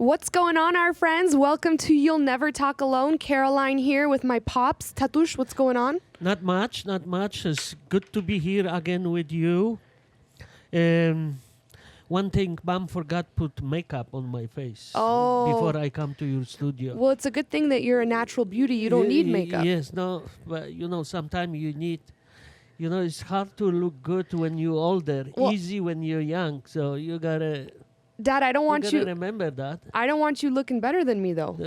What's going on, our friends? Welcome to You'll Never Talk Alone. Caroline here with my pops. Tatush, what's going on? Not much. It's good to be here again with you. One thing, Mom forgot put makeup on my face before I come to your studio. Well, it's a good thing that you're a natural beauty. You don't need makeup. Yes, no, but sometimes you need, it's hard to look good when you're older, easy when you're young. So you gotta... Dad, I don't want you... remember that. I don't want you looking better than me, though.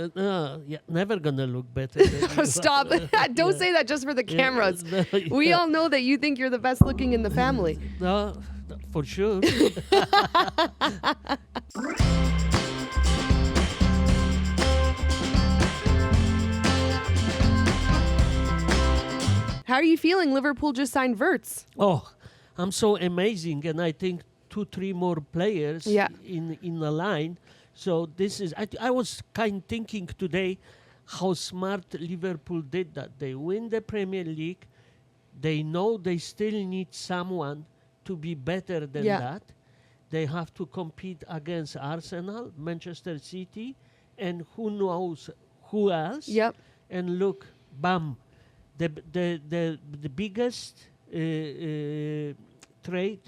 Never gonna look better than you. Stop. Don't say that just for the cameras. We all know that you think you're the best looking in the family. No, for sure. How are you feeling? Liverpool just signed Wirtz. Oh, I'm so amazing, and I think 2-3 more players in the line. So this is... I was kind of thinking today how smart Liverpool did that. They win the Premier League. They know they still need someone to be better than that. They have to compete against Arsenal, Manchester City, and who knows who else. Yep. And look, bam, the biggest trade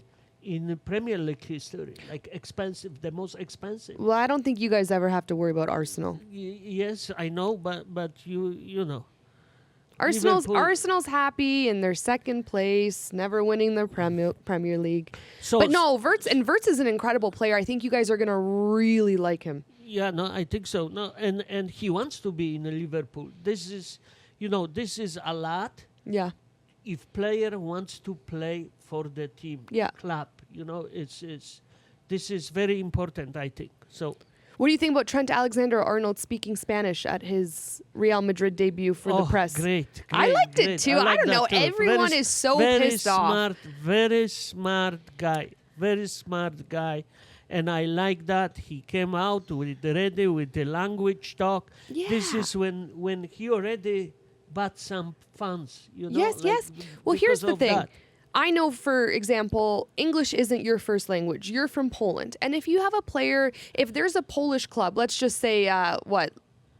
in Premier League history, like expensive, the most expensive. Well, I don't think you guys ever have to worry about Arsenal. Yes, I know, but you know. Arsenal's happy in their second place, never winning the Premier League. But no, Wirtz is an incredible player. I think you guys are going to really like him. Yeah, no, I think so. No, and he wants to be in Liverpool. This is a lot. Yeah. If player wants to play for the team, club, this is very important, I think. So, what do you think about Trent Alexander-Arnold speaking Spanish at his Real Madrid debut for the press? Great. I liked it too. I don't know. Everyone is so pissed off. Very smart guy. And I like that he came out with the language talk. Yeah. This is when he already bought some fans, Yes. Well, here's the thing. I know, for example, English isn't your first language. You're from Poland. And if you have a player, if there's a Polish club, let's just say, Legia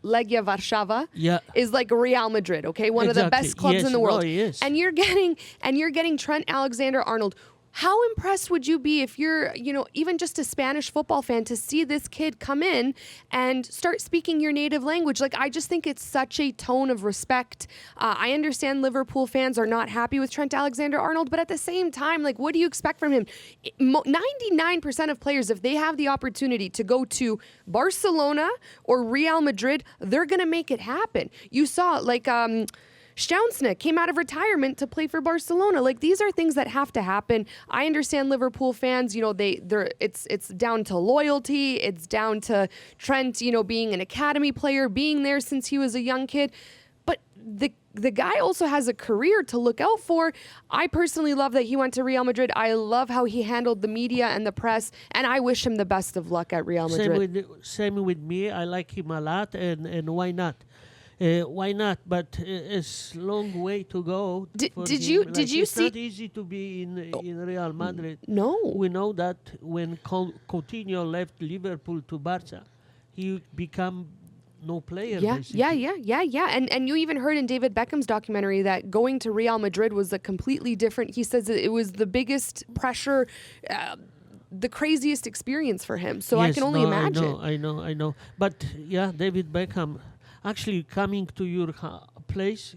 Warszawa is like Real Madrid, okay? One of the best clubs in the world. And you're getting Trent Alexander-Arnold. How impressed would you be if you're, even just a Spanish football fan, to see this kid come in and start speaking your native language? Like, I just think it's such a tone of respect. I understand Liverpool fans are not happy with Trent Alexander-Arnold, but at the same time, like, what do you expect from him? 99% of players, if they have the opportunity to go to Barcelona or Real Madrid, they're going to make it happen. You saw, Stjounsna came out of retirement to play for Barcelona. Like, these are things that have to happen. I understand Liverpool fans, it's down to loyalty. It's down to Trent, being an academy player, being there since he was a young kid. But the guy also has a career to look out for. I personally love that he went to Real Madrid. I love how he handled the media and the press, and I wish him the best of luck at Real Madrid. Same with me. I like him a lot, and why not? Why not? But it's a long way to go. Did you see? It's not easy to be in Real Madrid. No. We know that when Coutinho left Liverpool to Barca, he became no player. Basically. Yeah. And you even heard in David Beckham's documentary that going to Real Madrid was a completely different. He says it was the biggest pressure. The craziest experience for him. So I can only imagine. I know. But David Beckham. Actually, coming to your place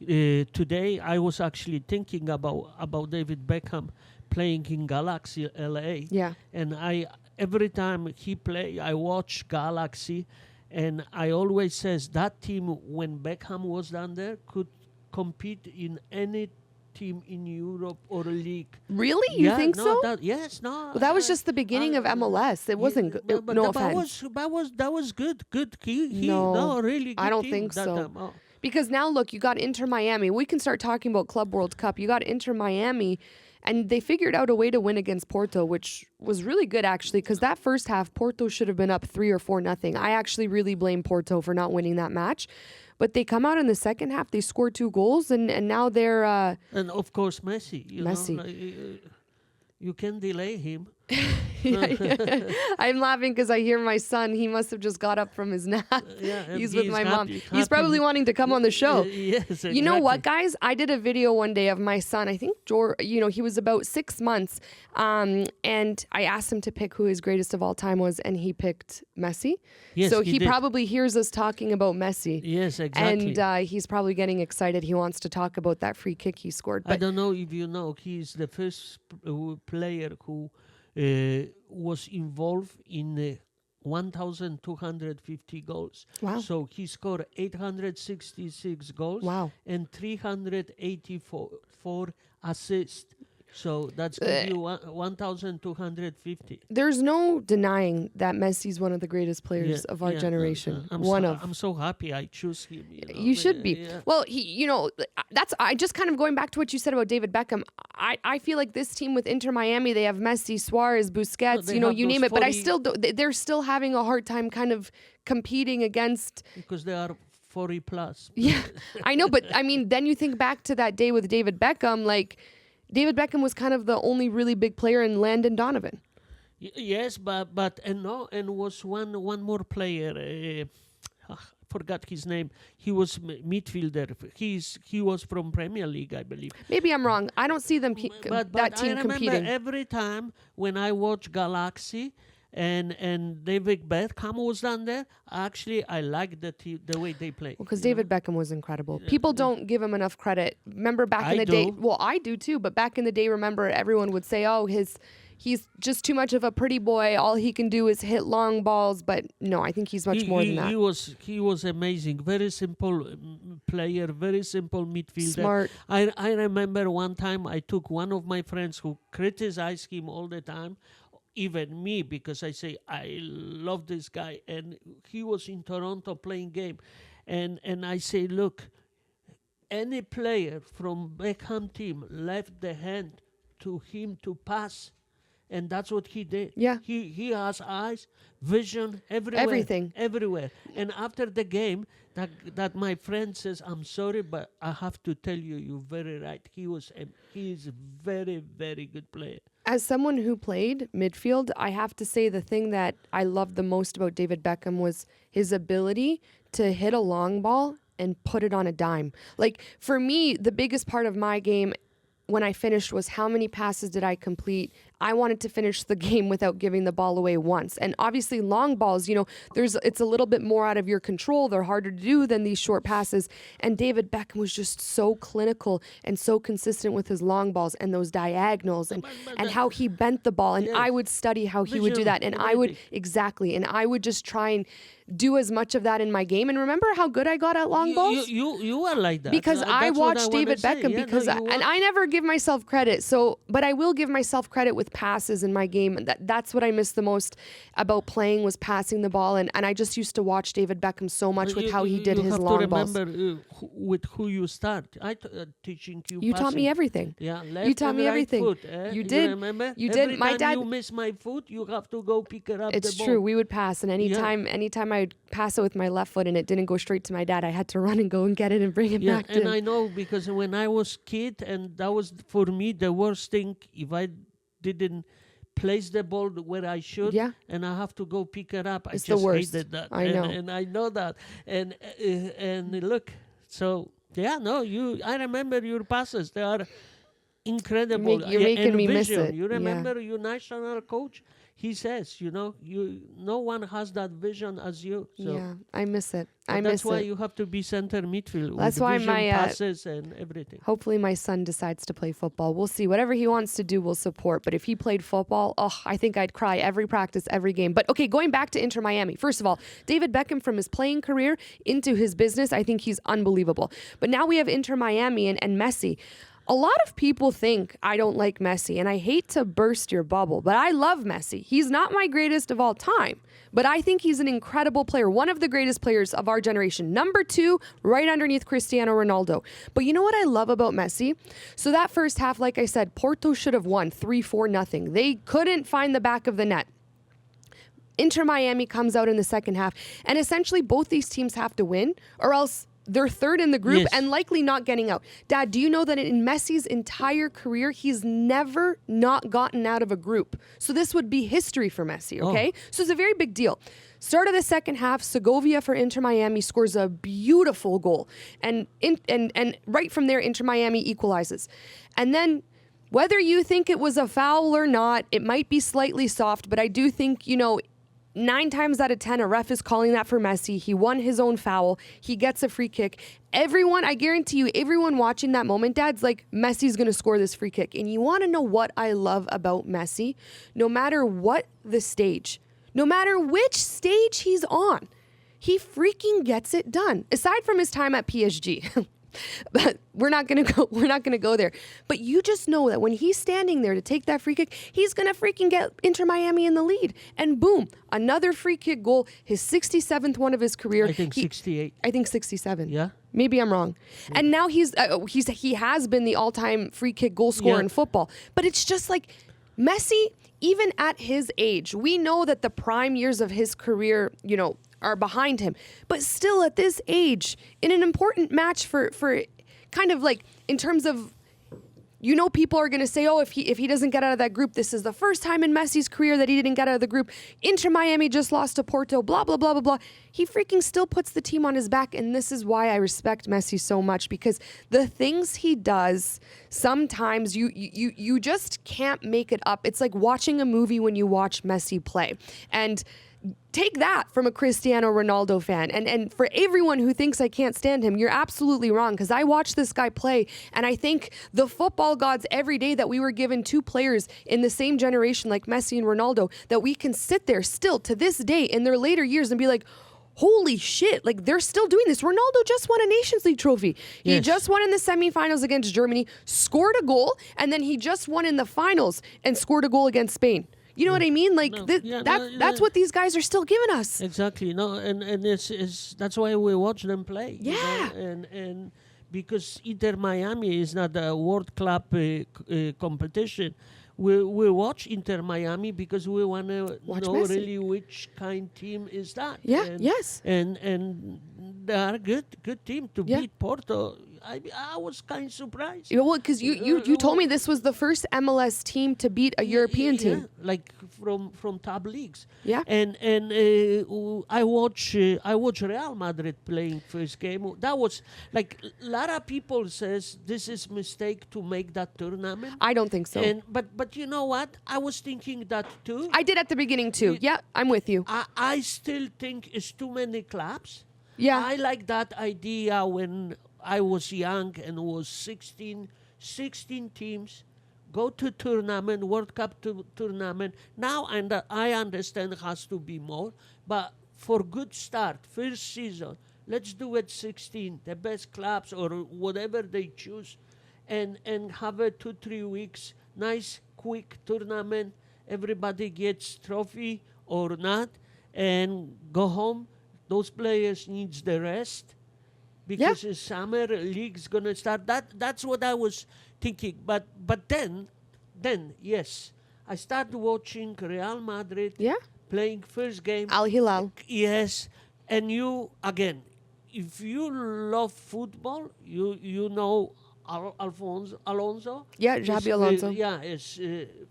today, I was actually thinking about David Beckham playing in Galaxy LA. Yeah. And every time he play, I watch Galaxy, and I always says that team, when Beckham was down there, could compete in any team in Europe or a league. Really? You think so? Well, that was just the beginning of MLS. It wasn't good. No offense. That was good. Good. Really good. I don't think so. Because now, look, you got Inter Miami. We can start talking about Club World Cup. You got Inter Miami, and they figured out a way to win against Porto, which was really good, actually, because that first half, Porto should have been up 3 or 4-0. I actually really blame Porto for not winning that match. But they come out in the second half, they score 2 goals, and now they're... and, of course, Messi. You can delay him. I'm laughing because I hear my son. He must have just got up from his nap. He's with my mom. He's probably wanting to come on the show. Yes, exactly. You know what, guys? I did a video one day of my son. I think he was about 6 months, and I asked him to pick who his greatest of all time was, and he picked Messi. Yes, so he he probably hears us talking about Messi. Yes, exactly. And he's probably getting excited. He wants to talk about that free kick he scored. But I don't know if you know, he's the first player who was involved in 1,250 goals. Wow. So he scored 866 goals. Wow. And 384 assists. So that's give you 1,250. There's no denying that Messi's one of the greatest players of our generation. I'm so happy I choose him. You should be. Yeah. Well, I just kind of going back to what you said about David Beckham. I feel like this team with Inter Miami, they have Messi, Suarez, Busquets, you name it. But they're still having a hard time kind of competing against. Because they are 40 plus. Yeah, I know. But I mean, then you think back to that day with David Beckham, like, David Beckham was kind of the only really big player in Landon Donovan. Yes, but was one more player. I forgot his name. He was midfielder. He was from Premier League, I believe. Maybe I'm wrong. I don't see them but that team I remember competing. Every time when I watch Galaxy and David Beckham was down there, actually I like the way they play. Because David Beckham was incredible. People don't give him enough credit. Remember back in the day? Well, I do too. But back in the day, remember everyone would say, "Oh, he's just too much of a pretty boy. All he can do is hit long balls." But no, I think he's much more than that. He was amazing. Very simple player. Very simple midfielder. Smart. I remember one time I took one of my friends who criticized him all the time. Even me, because I say I love this guy, and he was in Toronto playing game, and I say, look, any player from Beckham team left the hand to him to pass, and that's what he did. Yeah, he has eyes, vision, everywhere. And after the game, that my friend says, I'm sorry, but I have to tell you, you're very right. He is a very, very good player. As someone who played midfield, I have to say the thing that I loved the most about David Beckham was his ability to hit a long ball and put it on a dime. Like, for me, the biggest part of my game when I finished was how many passes did I complete. I wanted to finish the game without giving the ball away once. And obviously long balls, it's a little bit more out of your control. They're harder to do than these short passes. And David Beckham was just so clinical and so consistent with his long balls and those diagonals and how he bent the ball. And I would study how he would do that. And I would just try and do as much of that in my game. And remember how good I got at long balls? You are like that. Because I watched David Beckham and I never give myself credit. But I will give myself credit with passes in my game. That's what I missed the most about playing was passing the ball. And I just used to watch David Beckham so much with how he did his long balls. You have to remember with who you start. I teaching you You passing. Taught me everything. Yeah, you taught me everything. Foot, You did. You remember? You Every did. My time dad. You miss my foot, you have to go pick it up. It's true. We would pass, and anytime I'd pass it with my left foot and it didn't go straight to my dad, I had to run and go and get it and bring it back to him. And I know because when I was kid, and that was for me the worst thing if I didn't place the ball where I should, and I have to go pick it up. It's I just the worst. hated that. I know. And I know that. And look, so I remember your passes. They are incredible. You're making me miss it. You remember your national coach? He says, no one has that vision as you. So. Yeah, I miss it. That's why you have to be center midfield. That's with why vision, passes and everything. Hopefully my son decides to play football. We'll see. Whatever he wants to do, we'll support. But if he played football, I think I'd cry every practice, every game. But okay, going back to Inter Miami. First of all, David Beckham from his playing career into his business, I think he's unbelievable. But now we have Inter Miami and Messi. A lot of people think I don't like Messi, and I hate to burst your bubble, but I love Messi. He's not my greatest of all time, but I think he's an incredible player, one of the greatest players of our generation. Number 2, right underneath Cristiano Ronaldo. But you know what I love about Messi? So that first half, like I said, Porto should have won 3-4-0. They couldn't find the back of the net. Inter Miami comes out in the second half, and essentially both these teams have to win, or else they're third in the group Yes. and likely not getting out. Dad, do you know that in Messi's entire career, he's never not gotten out of a group? So this would be history for Messi, okay? So it's a very big deal. Start of the second half, Segovia for Inter Miami scores a beautiful goal. And right from there, Inter Miami equalizes. And then whether you think it was a foul or not, it might be slightly soft, but I do think, 9 times out of 10, a ref is calling that for Messi. He won his own foul. He gets a free kick. I guarantee you, everyone watching that moment, Dad's like, Messi's going to score this free kick. And you want to know what I love about Messi? No matter what the stage, no matter which stage he's on, he freaking gets it done. Aside from his time at PSG. But we're not gonna go there. But you just know that when he's standing there to take that free kick, he's gonna freaking get Inter Miami in the lead. And boom, another free kick goal, his 67th one of his career. I think 68. I think 67. Yeah. Maybe I'm wrong. Yeah. And now he has been the all-time free kick goal scorer in football. But it's just like Messi, even at his age, we know that the prime years of his career, are behind him. But still at this age, in an important match for kind of like in terms of, people are going to say, if he doesn't get out of that group, this is the first time in Messi's career that he didn't get out of the group. Inter Miami just lost to Porto, blah, blah, blah, blah, blah. He freaking still puts the team on his back. And this is why I respect Messi so much, because the things he does, sometimes you just can't make it up. It's like watching a movie when you watch Messi play. And take that from a Cristiano Ronaldo fan. And for everyone who thinks I can't stand him, you're absolutely wrong, because I watch this guy play and I thank the football gods every day that we were given 2 players in the same generation like Messi and Ronaldo, that we can sit there still to this day in their later years and be like, holy shit, like they're still doing this. Ronaldo just won a Nations League trophy. He just won in the semifinals against Germany, scored a goal, and then he just won in the finals and scored a goal against Spain. You know what I mean? Like that's what these guys are still giving us. Exactly. No, and it's that's why we watch them play. Yeah. And because Inter Miami is not a World Club competition, we watch Inter Miami because we want to know Messi. really which kind team is that. Yeah. Yes. And they are a good team to beat Porto. I was kind of surprised. Yeah, well, because you told me this was the first MLS team to beat a European team, like from top leagues. Yeah, and I watch Real Madrid playing first game. That was like a lot of people says this is mistake to make that tournament. I don't think so. But you know what? I was thinking that too. I did at the beginning too. Yeah, I'm with you. I still think it's too many clubs. Yeah, I like that idea when I was young and was 16 teams, go to tournament, World Cup tournament. Now I understand it has to be more, but for good start, first season, let's do it 16, the best clubs or whatever they choose, and have a 2-3 weeks, nice, quick tournament. Everybody gets trophy or not, and go home. Those players needs the rest. Because the summer league's gonna start. That's what I was thinking. But then yes, I started watching Real Madrid playing first game. Al Hilal. Yes, and you again, if you love football, you know Alonso. Yeah, Xabi Alonso. Is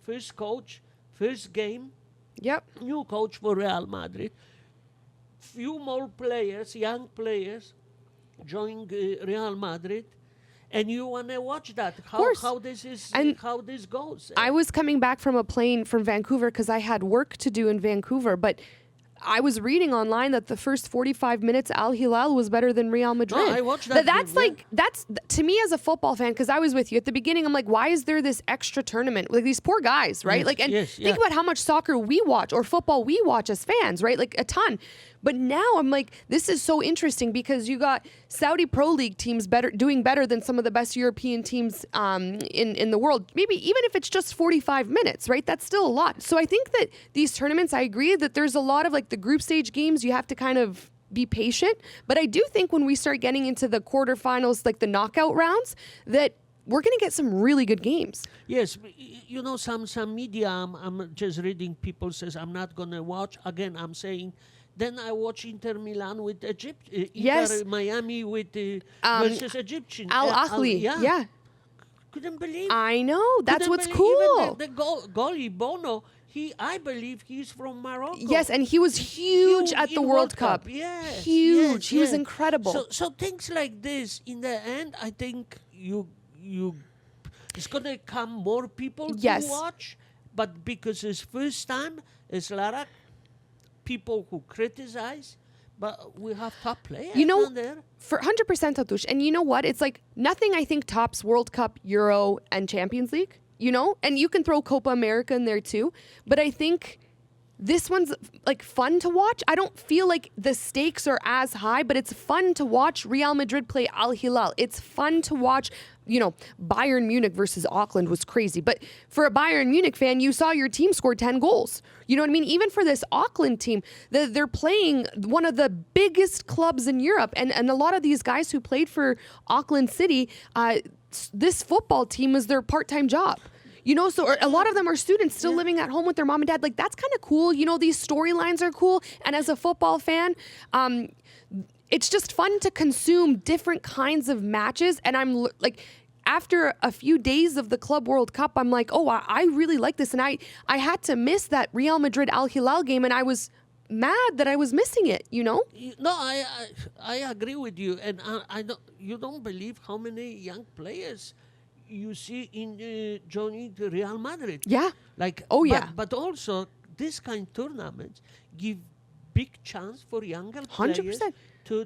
first coach, first game. Yep. New coach for Real Madrid. Few more players, young players, join Real Madrid, and you want to watch that how this goes. I was coming back from a plane from Vancouver because I had work to do in Vancouver, but I was reading online that the first 45 minutes Al Hilal was better than Real Madrid. I watched that. That's to me as a football fan, because I was with you at the beginning. I'm like, why is there this extra tournament? Like these poor guys, right? Think about how much soccer we watch or football we watch as fans, right? Like a ton. But now I'm like, this is so interesting because you got Saudi Pro League teams doing better than some of the best European teams in the world. Maybe even if it's just 45 minutes, right? That's still a lot. So I think that these tournaments, I agree that there's a lot of like the group stage games, you have to kind of be patient. But I do think when we start getting into the quarterfinals, like the knockout rounds, that we're going to get some really good games. Yes, some media, I'm just reading, people says, I'm not going to watch. Again, I'm saying Then I watch Inter Milan with Egypt, Yes. Inter Miami with versus Egyptian. Al Ahly. Yeah. Couldn't believe. I know. That's Couldn't what's believe cool. Even the goalie Bono. I believe he's from Morocco. Yes, and he was huge at the in World Cup. Yes, Huge. yes, He was yes. incredible. So things like this, in the end, I think it's gonna come more people Yes. to watch. But because it's first time, it's a lot of people who criticize. But we have top players on there. For 100% Tatush. And you know what? It's like nothing I think tops World Cup, Euro, and Champions League, And you can throw Copa America in there too. But I think this one's like fun to watch. I don't feel like the stakes are as high, but it's fun to watch Real Madrid play Al Hilal. It's fun to watch, Bayern Munich versus Auckland was crazy. But for a Bayern Munich fan, you saw your team score 10 goals. You know what I mean? Even for this Auckland team, they're playing one of the biggest clubs in Europe. And a lot of these guys who played for Auckland City, this football team is their part-time job. So a lot of them are students still living at home with their mom and dad. Like, that's kind of cool. These storylines are cool. And as a football fan, it's just fun to consume different kinds of matches. And I'm like, after a few days of the Club World Cup, I'm like, oh, I really like this. And I had to miss that Real Madrid Al Hilal game. And I was mad that I was missing it, No, I agree with you. And you don't believe how many young players you see in joining the Real Madrid. Yeah. But also, this kind of tournaments give big chance for younger players 100%. to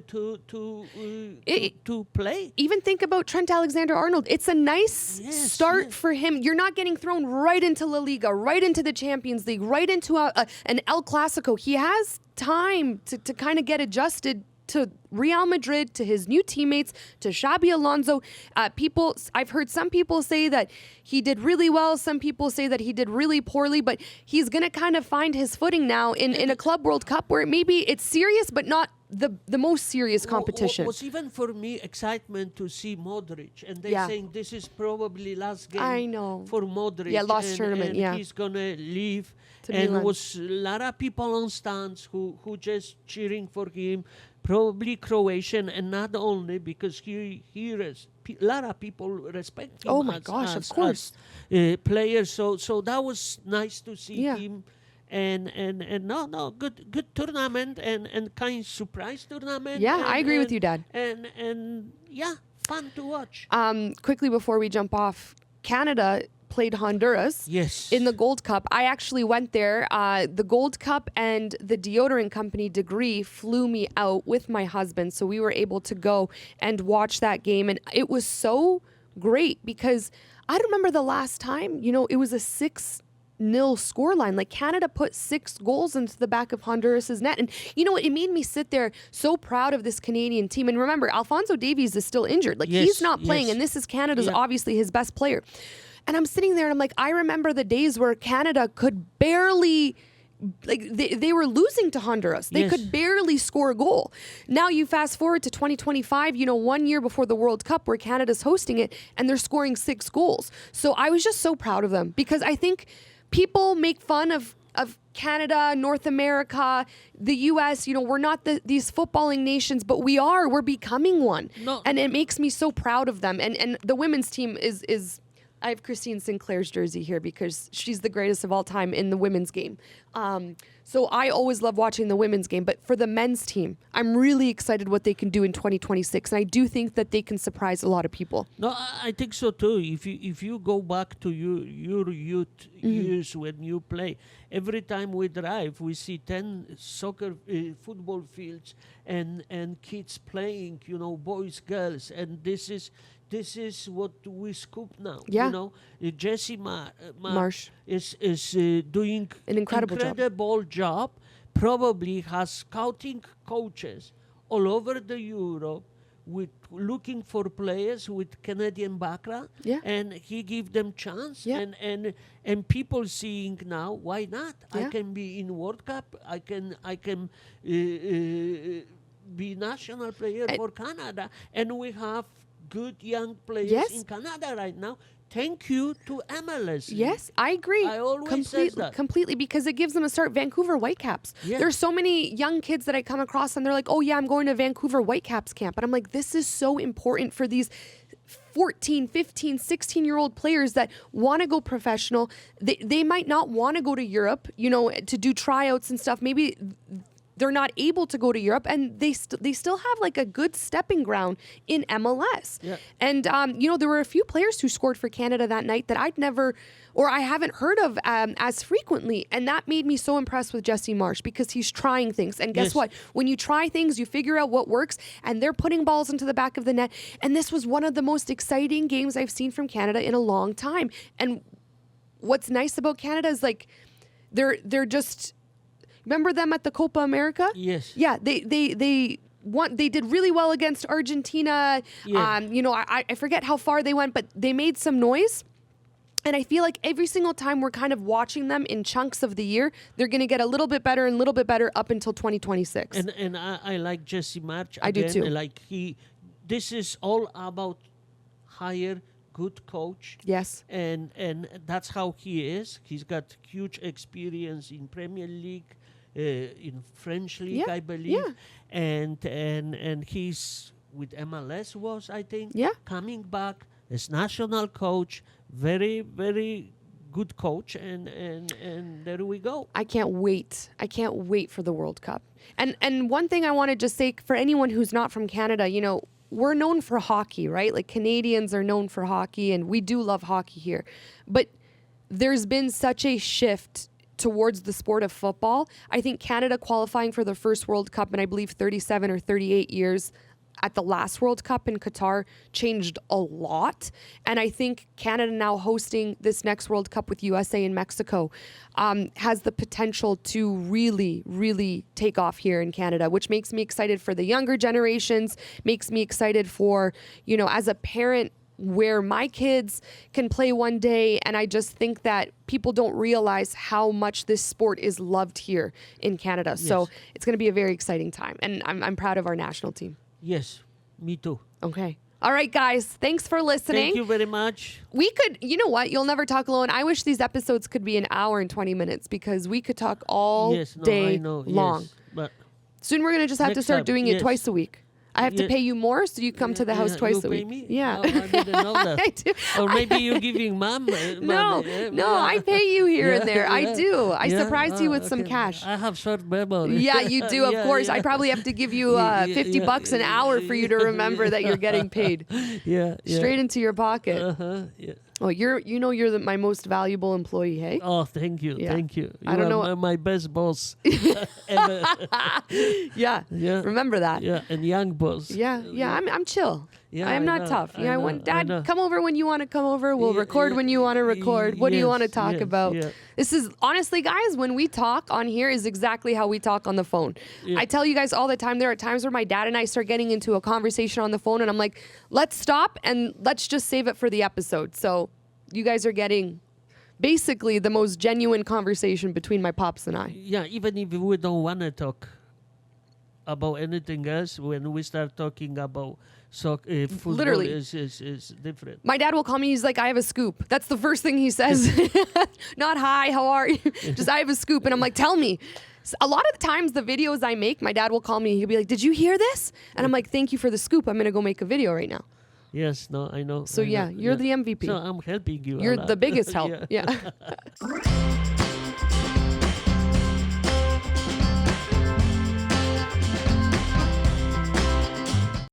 play. Even think about Trent Alexander-Arnold. It's a nice start for him. You're not getting thrown right into La Liga, right into the Champions League, right into an El Clasico. He has time to kind of get adjusted to Real Madrid, to his new teammates, to Xabi Alonso. I've heard some people say that he did really well. Some people say that he did really poorly, but he's going to kind of find his footing now in a Club World Cup where maybe it's serious, but not the most serious competition. Was even for me excitement to see Modric, and they saying this is probably last game for Modric. Yeah, last tournament, and he's going to leave. And there was a lot of people on stands who just cheering for him. Probably Croatian, and not only because a lot of people respect him. Oh my gosh, of course, player. So that was nice to see him, and good tournament and kind of surprise tournament. Yeah, I agree with you, Dad. And fun to watch. Quickly before we jump off, Canada played Honduras in the Gold Cup. I actually went there. The Gold Cup and the deodorant company Degree flew me out with my husband, so we were able to go and watch that game. And it was so great because I don't remember the last time, it was a 6-0 scoreline. Like, Canada put 6 goals into the back of Honduras's net. And you know what? It made me sit there so proud of this Canadian team. And remember, Alphonso Davies is still injured. Like, he's not playing, and this is Canada's obviously his best player. And I'm sitting there and I'm like, I remember the days where Canada could barely, they were losing to Honduras. They could barely score a goal. Now you fast forward to 2025, 1 year before the World Cup where Canada's hosting it, and they're scoring 6 goals. So I was just so proud of them because I think people make fun of Canada, North America, the U.S., we're not these footballing nations, but we're becoming one. No. And it makes me so proud of them. And the women's team is I have Christine Sinclair's jersey here because she's the greatest of all time in the women's game. So I always love watching the women's game. But for the men's team, I'm really excited what they can do in 2026. And I do think that they can surprise a lot of people. No, I think so too. If you go back to your youth years when you play, every time we drive, we see 10 football fields and kids playing, boys, girls. And this is what we scoop now. Yeah. Jessie Marsh is doing an incredible job. Probably has scouting coaches all over the Europe with looking for players with Canadian background. Yeah. And he give them chance. Yeah. And people seeing now, why not? Yeah. I can be in World Cup. I can be national player for Canada. And we have good young players in Canada right now thank you to MLS. Yes, I agree. I always say that. Completely, because it gives them a start. Vancouver Whitecaps. Yeah. There's so many young kids that I come across and they're like, oh yeah, I'm going to Vancouver Whitecaps camp. And I'm like, this is so important for these 14, 15, 16-year-old players that want to go professional. They might not want to go to Europe, to do tryouts and stuff. Maybe they're not able to go to Europe, and they still have like a good stepping ground in MLS. Yeah. And there were a few players who scored for Canada that night that I haven't heard of as frequently, and that made me so impressed with Jesse Marsch, because he's trying things. And guess what? When you try things, you figure out what works, and they're putting balls into the back of the net. And this was one of the most exciting games I've seen from Canada in a long time. And what's nice about Canada is like they're just. Remember them at the Copa America? Yes. Yeah, they did really well against Argentina. Yeah. I forget how far they went, but they made some noise. And I feel like every single time we're kind of watching them in chunks of the year, they're going to get a little bit better and a little bit better up until 2026. And I like Jesse Marsch. I do too. Like this is all about hire good coach. Yes. And that's how he is. He's got huge experience in Premier League, in French League, I believe. Yeah. And he's with MLS I think, coming back as national coach. Very, very good coach, and there we go. I can't wait. I can't wait for the World Cup. And one thing I want to just say for anyone who's not from Canada, we're known for hockey, right? Like Canadians are known for hockey, and we do love hockey here. But there's been such a shift towards the sport of football. I think Canada qualifying for the first World Cup in, I believe, 37 or 38 years at the last World Cup in Qatar changed a lot. And I think Canada now hosting this next World Cup with USA and Mexico has the potential to really, really take off here in Canada, which makes me excited for the younger generations, makes me excited for, as a parent, where my kids can play one day. And I just think that people don't realize how much this sport is loved here in Canada. Yes. So it's going to be a very exciting time. And I'm proud of our national team. Yes, me too. Okay. All right, guys. Thanks for listening. Thank you very much. We could, you know what? You'll never talk alone. I wish these episodes could be an hour and 20 minutes, because we could talk all day long. Yes, but soon we're going to just have to start doing it twice a week. I have to pay you more, so you come to the house twice a week. Me? Yeah. Oh, I didn't know that. I do. Or maybe you're giving mom No, I pay you here and there. I do. I surprised you with some cash. I have short memory. Yeah, you do, of course. Yeah. I probably have to give you $50 an hour for you to remember that you're getting paid. Yeah. Straight into your pocket. Yeah. Oh, you're my most valuable employee, hey? Oh, thank you. Yeah. Thank you. I don't know. My best boss ever. Yeah. Remember that. Yeah, and young boss. Yeah. I'm chill. Yeah, I'm not tough. I want Dad, come over when you want to come over. We'll record when you want to record. What do you want to talk about? Yeah. This is, honestly, guys, when we talk on here is exactly how we talk on the phone. Yeah. I tell you guys all the time, there are times where my dad and I start getting into a conversation on the phone, and I'm like, let's stop and let's just save it for the episode. So you guys are getting basically the most genuine conversation between my pops and I. Yeah, even if we don't want to talk about anything else, when we start talking about football, literally is different. My dad will call me, he's like, I have a scoop. That's the first thing he says. Not hi, how are you? Just I have a scoop. And I'm like, tell me. A lot of the times the videos I make, my dad will call me, he'll be like, did you hear this? And I'm like, thank you for the scoop. I'm going to go make a video right now. Yes, no, I know. So you're the MVP. So I'm helping you. You're the biggest help. Yeah.